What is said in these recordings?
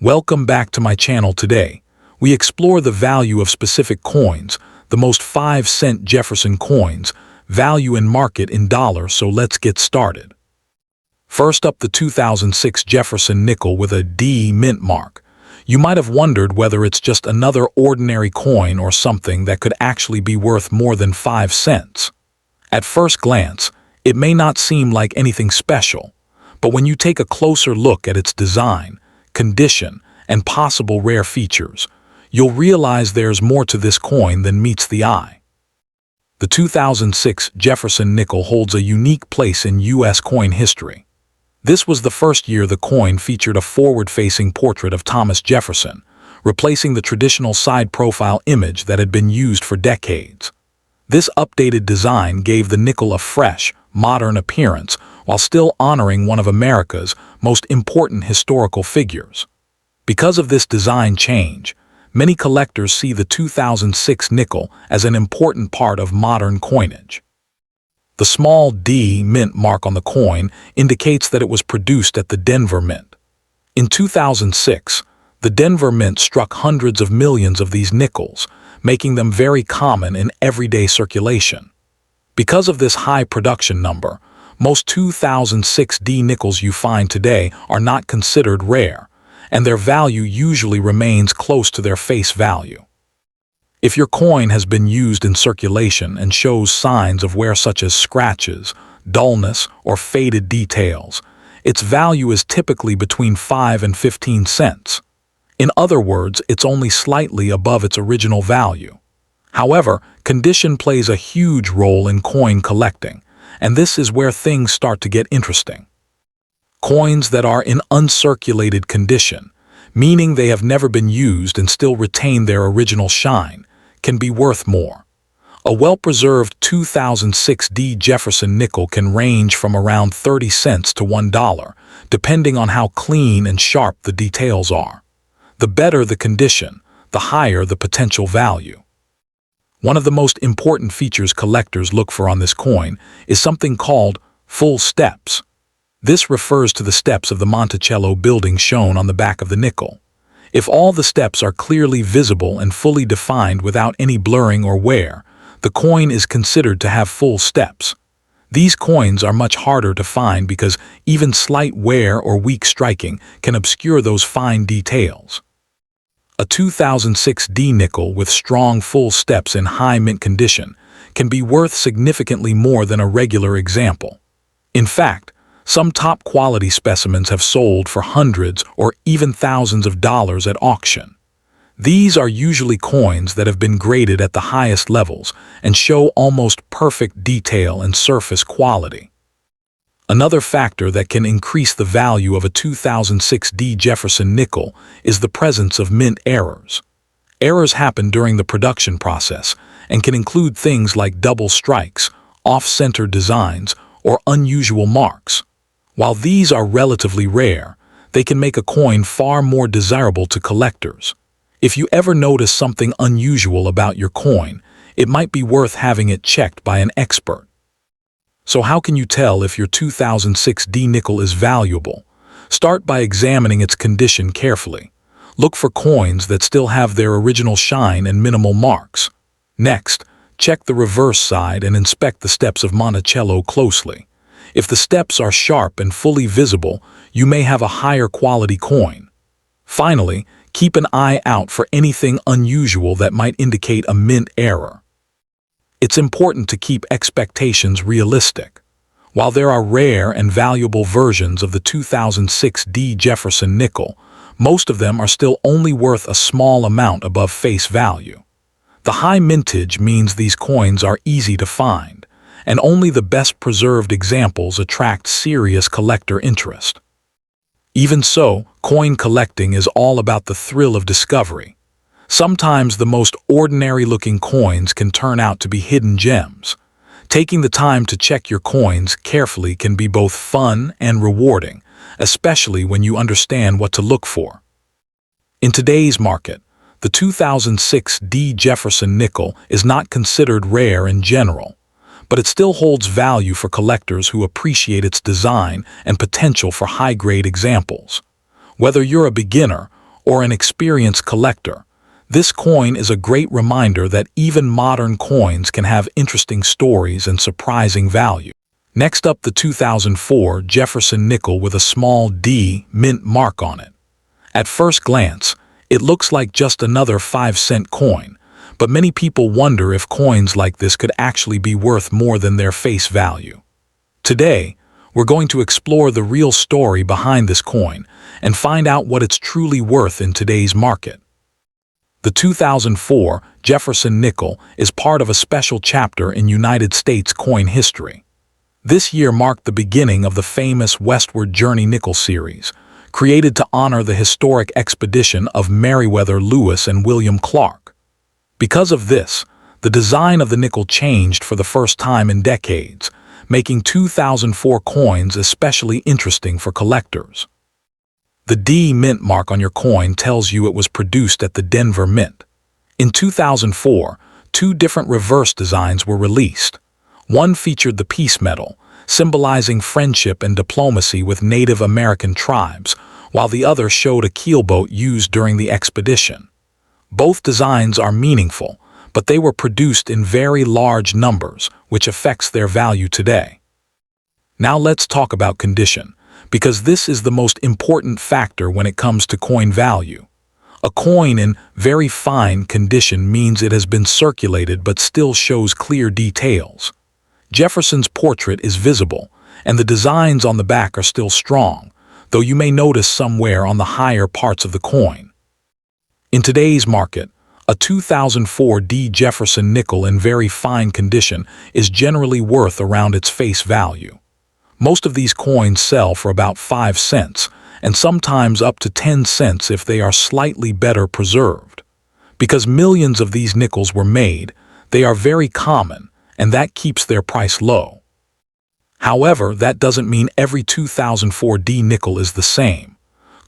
Welcome back to my channel today. We explore the value of specific coins, the most 5-cent Jefferson coins, value and market in dollars, so let's get started. First up, the 2006 Jefferson nickel with a D mint mark. You might have wondered whether it's just another ordinary coin or something that could actually be worth more than 5 cents. At first glance, it may not seem like anything special, but when you take a closer look at its design, condition, and possible rare features, you'll realize there's more to this coin than meets the eye. The 2006 Jefferson nickel holds a unique place in U.S. coin history. This was the first year the coin featured a forward-facing portrait of Thomas Jefferson, replacing the traditional side-profile image that had been used for decades. This updated design gave the nickel a fresh, modern appearance while still honoring one of America's most important historical figures. Because of this design change, many collectors see the 2006 nickel as an important part of modern coinage. The small D mint mark on the coin indicates that it was produced at the Denver Mint. In 2006, the Denver Mint struck hundreds of millions of these nickels, making them very common in everyday circulation. Because of this high production number, most 2006 D nickels you find today are not considered rare, and their value usually remains close to their face value. If your coin has been used in circulation and shows signs of wear such as scratches, dullness, or faded details, its value is typically between 5 and 15 cents. In other words, it's only slightly above its original value. However, condition plays a huge role in coin collecting, and this is where things start to get interesting. Coins that are in uncirculated condition, meaning they have never been used and still retain their original shine, can be worth more. A well-preserved 2006 D Jefferson nickel can range from around 30 cents to $1, depending on how clean and sharp the details are. The better the condition, the higher the potential value. One of the most important features collectors look for on this coin is something called full steps. This refers to the steps of the Monticello building shown on the back of the nickel. If all the steps are clearly visible and fully defined without any blurring or wear, the coin is considered to have full steps. These coins are much harder to find because even slight wear or weak striking can obscure those fine details. A 2006 D nickel with strong full steps in high mint condition can be worth significantly more than a regular example. In fact, some top-quality specimens have sold for hundreds or even thousands of dollars at auction. These are usually coins that have been graded at the highest levels and show almost perfect detail and surface quality. Another factor that can increase the value of a 2006 D Jefferson nickel is the presence of mint errors. Errors happen during the production process and can include things like double strikes, off-center designs, or unusual marks. While these are relatively rare, they can make a coin far more desirable to collectors. If you ever notice something unusual about your coin, it might be worth having it checked by an expert. So how can you tell if your 2006 D nickel is valuable? Start by examining its condition carefully. Look for coins that still have their original shine and minimal marks. Next, check the reverse side and inspect the steps of Monticello closely. If the steps are sharp and fully visible, you may have a higher quality coin. Finally, keep an eye out for anything unusual that might indicate a mint error. It's important to keep expectations realistic. While there are rare and valuable versions of the 2006 D Jefferson nickel, most of them are still only worth a small amount above face value. The high mintage means these coins are easy to find, and only the best preserved examples attract serious collector interest. Even so, coin collecting is all about the thrill of discovery. Sometimes the most ordinary-looking coins can turn out to be hidden gems. Taking the time to check your coins carefully can be both fun and rewarding, especially when you understand what to look for. In today's market, the 2006 D Jefferson nickel is not considered rare in general, but it still holds value for collectors who appreciate its design and potential for high-grade examples. Whether you're a beginner or an experienced collector, this coin is a great reminder that even modern coins can have interesting stories and surprising value. Next up, the 2004 Jefferson nickel with a small D mint mark on it. At first glance, it looks like just another 5-cent coin, but many people wonder if coins like this could actually be worth more than their face value. Today, we're going to explore the real story behind this coin and find out what it's truly worth in today's market. The 2004 Jefferson nickel is part of a special chapter in United States coin history. This year marked the beginning of the famous Westward Journey nickel series, created to honor the historic expedition of Meriwether Lewis and William Clark. Because of this, the design of the nickel changed for the first time in decades, making 2004 coins especially interesting for collectors. The D mint mark on your coin tells you it was produced at the Denver Mint. In 2004, 2 different reverse designs were released. One featured the peace medal, symbolizing friendship and diplomacy with Native American tribes, while the other showed a keelboat used during the expedition. Both designs are meaningful, but they were produced in very large numbers, which affects their value today. Now let's talk about condition, because this is the most important factor when it comes to coin value. A coin in very fine condition means it has been circulated but still shows clear details. Jefferson's portrait is visible, and the designs on the back are still strong, though you may notice some wear on the higher parts of the coin. In today's market, a 2004 D Jefferson nickel in very fine condition is generally worth around its face value. Most of these coins sell for about 5 cents, and sometimes up to 10 cents if they are slightly better preserved. Because millions of these nickels were made, they are very common, and that keeps their price low. However, that doesn't mean every 2004 D nickel is the same.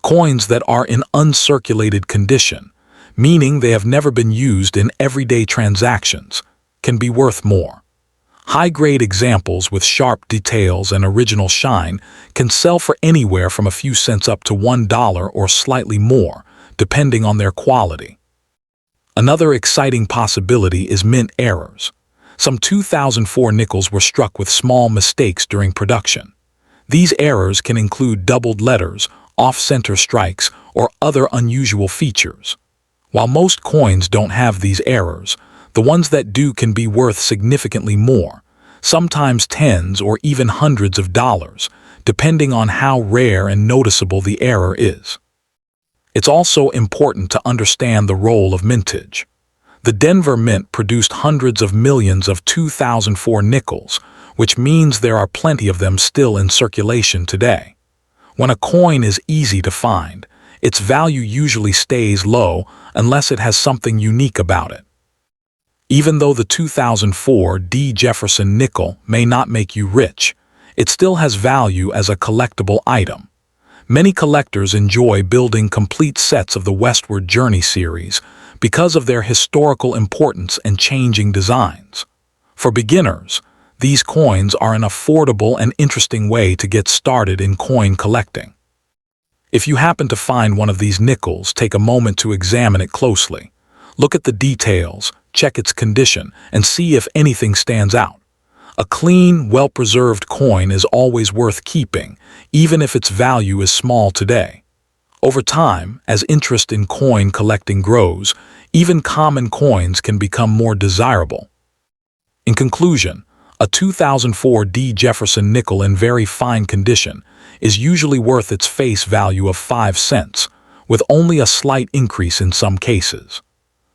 Coins that are in uncirculated condition, meaning they have never been used in everyday transactions, can be worth more. High-grade examples with sharp details and original shine can sell for anywhere from a few cents up to $1 or slightly more, depending on their quality. Another exciting possibility is mint errors. Some 2004 nickels were struck with small mistakes during production. These errors can include doubled letters, off-center strikes, or other unusual features. While most coins don't have these errors, the ones that do can be worth significantly more, sometimes tens or even hundreds of dollars, depending on how rare and noticeable the error is. It's also important to understand the role of mintage. The Denver Mint produced hundreds of millions of 2004 nickels, which means there are plenty of them still in circulation today. When a coin is easy to find, its value usually stays low unless it has something unique about it. Even though the 2004 D Jefferson nickel may not make you rich, it still has value as a collectible item. Many collectors enjoy building complete sets of the Westward Journey series because of their historical importance and changing designs. For beginners, these coins are an affordable and interesting way to get started in coin collecting. If you happen to find one of these nickels, take a moment to examine it closely. Look at the details, check its condition, and see if anything stands out. A clean, well-preserved coin is always worth keeping, even if its value is small today. Over time, as interest in coin collecting grows, even common coins can become more desirable. In conclusion, a 2004 D Jefferson nickel in very fine condition is usually worth its face value of 5 cents, with only a slight increase in some cases.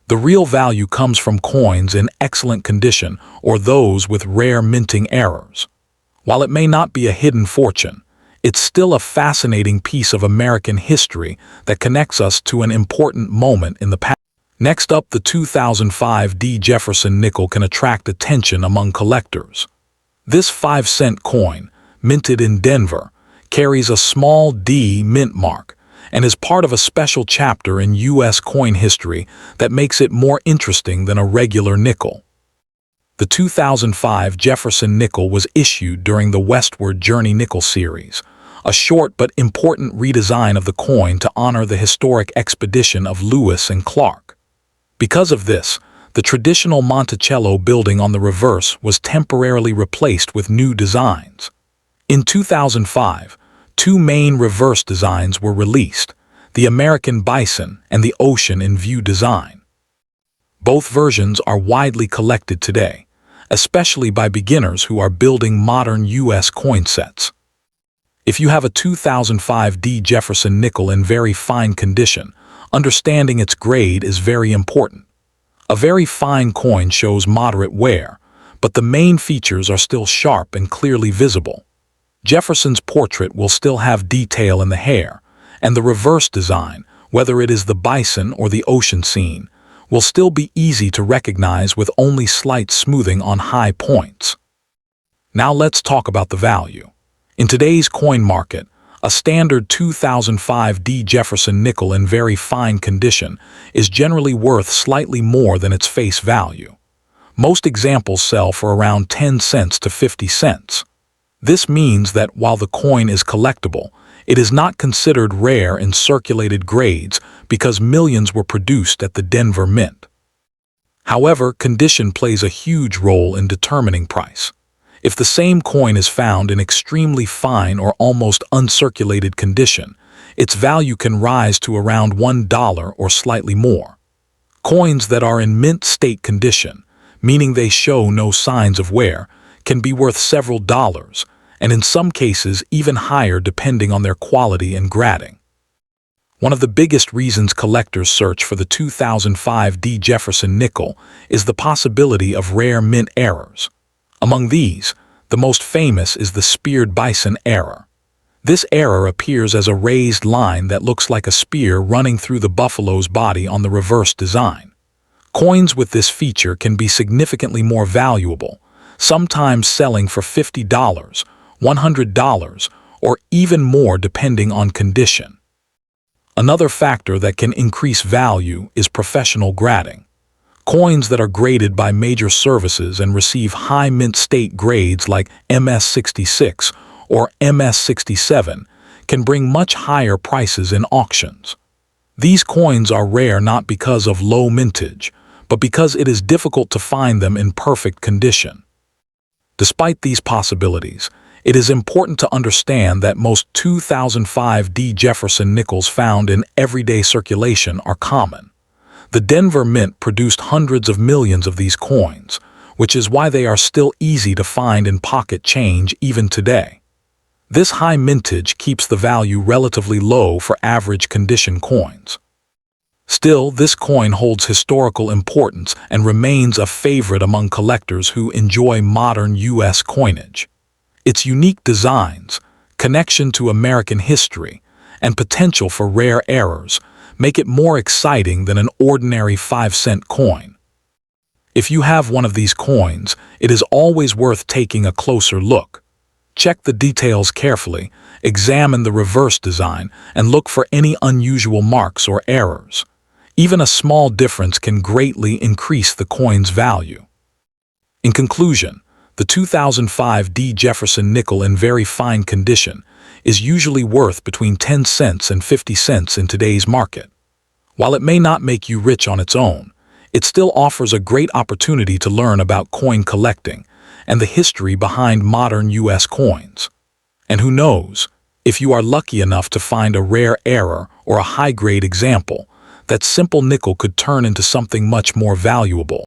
The real value comes from coins in excellent condition or those with rare minting errors. While it may not be a hidden fortune, it's still a fascinating piece of American history that connects us to an important moment in the past. Next up, the 2005 D Jefferson nickel can attract attention among collectors. This 5-cent coin, minted in Denver, carries a small D mint mark and is part of a special chapter in U.S. coin history that makes it more interesting than a regular nickel. The 2005 Jefferson nickel was issued during the Westward Journey nickel series, a short but important redesign of the coin to honor the historic expedition of Lewis and Clark. Because of this, the traditional Monticello building on the reverse was temporarily replaced with new designs. In 2005, two main reverse designs were released, the American Bison and the Ocean in View design. Both versions are widely collected today, especially by beginners who are building modern U.S. coin sets. If you have a 2005 D. Jefferson nickel in very fine condition, understanding its grade is very important. A very fine coin shows moderate wear, but the main features are still sharp and clearly visible. Jefferson's portrait will still have detail in the hair, and the reverse design, whether it is the bison or the ocean scene, will still be easy to recognize with only slight smoothing on high points. Now let's talk about the value. In today's coin market, a standard 2005 D. Jefferson nickel in very fine condition is generally worth slightly more than its face value. Most examples sell for around 10 cents to 50 cents. This means that while the coin is collectible, it is not considered rare in circulated grades because millions were produced at the Denver Mint. However, condition plays a huge role in determining price. If the same coin is found in extremely fine or almost uncirculated condition, its value can rise to around $1 or slightly more. Coins that are in mint state condition, meaning they show no signs of wear, can be worth several dollars, and in some cases even higher depending on their quality and grading. One of the biggest reasons collectors search for the 2005 D. Jefferson nickel is the possibility of rare mint errors. Among these, the most famous is the speared bison error. This error appears as a raised line that looks like a spear running through the buffalo's body on the reverse design. Coins with this feature can be significantly more valuable, sometimes selling for $50, $100, or even more depending on condition. Another factor that can increase value is professional grading. Coins that are graded by major services and receive high mint state grades like MS66 or MS67 can bring much higher prices in auctions. These coins are rare not because of low mintage, but because it is difficult to find them in perfect condition. Despite these possibilities, it is important to understand that most 2005 D. Jefferson nickels found in everyday circulation are common. The Denver Mint produced hundreds of millions of these coins, which is why they are still easy to find in pocket change even today. This high mintage keeps the value relatively low for average condition coins. Still, this coin holds historical importance and remains a favorite among collectors who enjoy modern U.S. coinage. Its unique designs, connection to American history, and potential for rare errors make it more exciting than an ordinary 5-cent coin. If you have one of these coins, it is always worth taking a closer look. Check the details carefully, examine the reverse design, and look for any unusual marks or errors. Even a small difference can greatly increase the coin's value. In conclusion, the 2005 D. Jefferson nickel in very fine condition is usually worth between 10 cents and 50 cents in today's market. While it may not make you rich on its own, it still offers a great opportunity to learn about coin collecting and the history behind modern U.S. coins. And who knows, if you are lucky enough to find a rare error or a high-grade example, that simple nickel could turn into something much more valuable.